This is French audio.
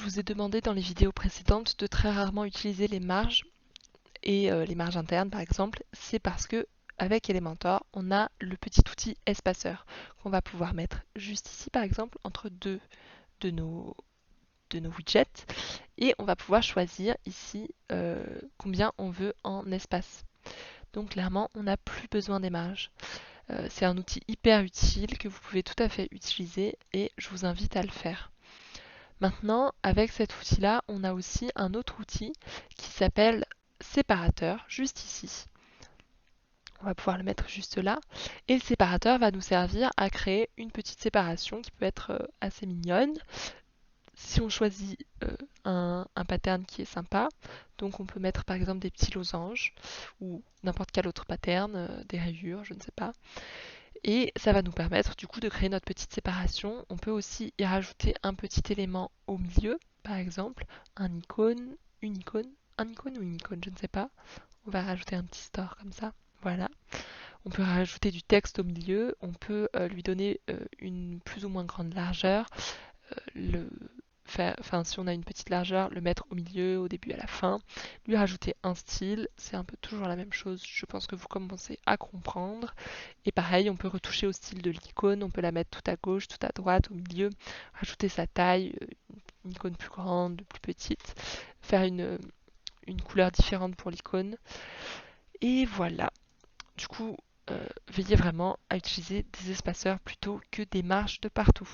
vous ai demandé dans les vidéos précédentes de très rarement utiliser les marges et les marges internes par exemple. C'est parce que avec Elementor, on a le petit outil espaceur qu'on va pouvoir mettre juste ici par exemple entre deux de nos, widgets et on va pouvoir choisir ici combien on veut en espace. Donc clairement, on n'a plus besoin des marges. C'est un outil hyper utile que vous pouvez tout à fait utiliser et je vous invite à le faire. Maintenant, avec cet outil-là, on a aussi un autre outil qui s'appelle séparateur, juste ici. On va pouvoir le mettre juste là. Et le séparateur va nous servir à créer une petite séparation qui peut être assez mignonne. Si on choisit un pattern qui est sympa, donc on peut mettre par exemple des petits losanges ou n'importe quel autre pattern, des rayures, je ne sais pas. Et ça va nous permettre du coup de créer notre petite séparation. On peut aussi y rajouter un petit élément au milieu, par exemple un icône, une icône, un icône ou une icône, je ne sais pas. On va rajouter un petit store comme ça. Voilà. On peut rajouter du texte au milieu. On peut lui donner une plus ou moins grande largeur. Si on a une petite largeur, le mettre au milieu, au début, à la fin. Lui rajouter un style. C'est un peu toujours la même chose. Je pense que vous commencez à comprendre. Et pareil, on peut retoucher au style de l'icône, on peut la mettre tout à gauche, tout à droite, au milieu, rajouter sa taille, une icône plus grande, plus petite, faire une couleur différente pour l'icône. Et voilà. Du coup, veillez vraiment à utiliser des espaceurs plutôt que des marges de partout.